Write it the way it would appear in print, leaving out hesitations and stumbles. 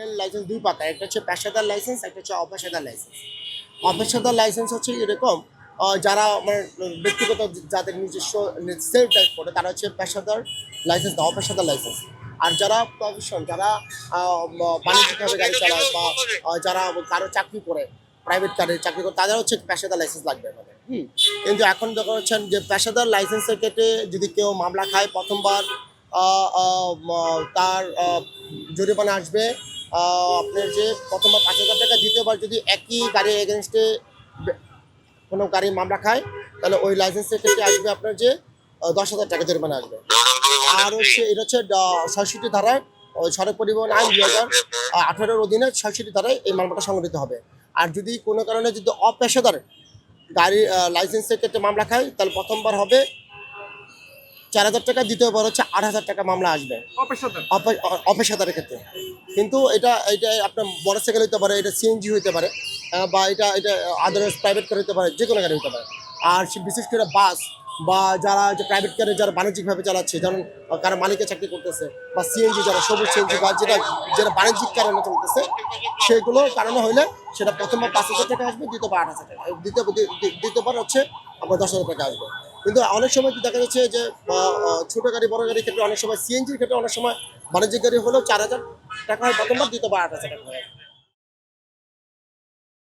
Real licence দুই পাতা, একটা হচ্ছে পেশাদার লাইসেন্স, একটা হচ্ছে অপেশাদার লাইসেন্স। অপেশাদার লাইসেন্স হচ্ছে এরকম, যারা আমার ব্যক্তিগত যাদের নিজস্ব সেলফ ড্রাইভ করে তারা হচ্ছে পেশাদার লাইসেন্স না, অপেশাদার লাইসেন্স। আর যারা প্রফেশন, যারা বাণিজ্যিকভাবে গাড়ি চালায় বা যারা কারো চাকরি করে, প্রাইভেট কারে চাকরি করে, তাদের হচ্ছে পেশাদার লাইসেন্স লাগবে আমাদের। কিন্তু এখন দেখা হচ্ছেন যে পেশাদার লাইসেন্সের ক্ষেত্রে যদি কেউ মামলা খায় প্রথমবার, তার জরিমানা আসবে আপনার যে প্রথমবার 5,000 টাকা, দ্বিতীয়বার যদি একই গাড়ির এগেনস্টে কোনো গাড়ির মামলা খায় তাহলে ওই লাইসেন্সের ক্ষেত্রে আসবে আপনার যে 10,000 টাকা জরিমানা আসবে। আর হচ্ছে এটা হচ্ছে 66 ধারায়, ওই সড়ক পরিবহন আইন 2018-র অধীনে 66 ধারায় এই মামলাটা সংগঠিত হবে। আর যদি কোনো কারণে যদি অপেশাদার গাড়ির লাইসেন্সের ক্ষেত্রে মামলা খায় তাহলে প্রথমবার হবে 4,000 টাকা, দ্বিতীয়বার হচ্ছে 8,000 টাকা মামলা আসবে অপেশাদারের ক্ষেত্রে। কিন্তু এটা এটা আপনার মোটরসাইকেল হতে পারে, এটা সিএনজি হতে পারে, বা এটা আদারওয়াইজ প্রাইভেট কার হতে পারে, যে কোনো গাড়ি হতে পারে। আর বিশেষ করে বাস বা যারা যে প্রাইভেট কারে যারা বাণিজ্যিকভাবে চালাচ্ছে, যেমন কারো মালিকের চাকরি করতেছে, বা সিএনজি যারা সবুজ সিএনজি বা যেটা যেটা বাণিজ্যিক কারণে চলতেছে, সেগুলো কারণে হলে সেটা প্রথমবার 5,000 টাকা আসবে, দ্বিতীয়বার 8,000 টাকা, দ্বিতীয়বার হচ্ছে আপনার 10,000 টাকা আসবে। কিন্তু অনেক সময় দেখা যাচ্ছে যে ছোটো গাড়ি বড় গাড়ির ক্ষেত্রে অনেক সময় সিএনজির ক্ষেত্রে অনেক সময় বাণিজ্যিক গাড়ি হলেও 4,000 টাকা হয় প্রথমবার, দ্বিতীয়বার 8,000 টাকা হয়।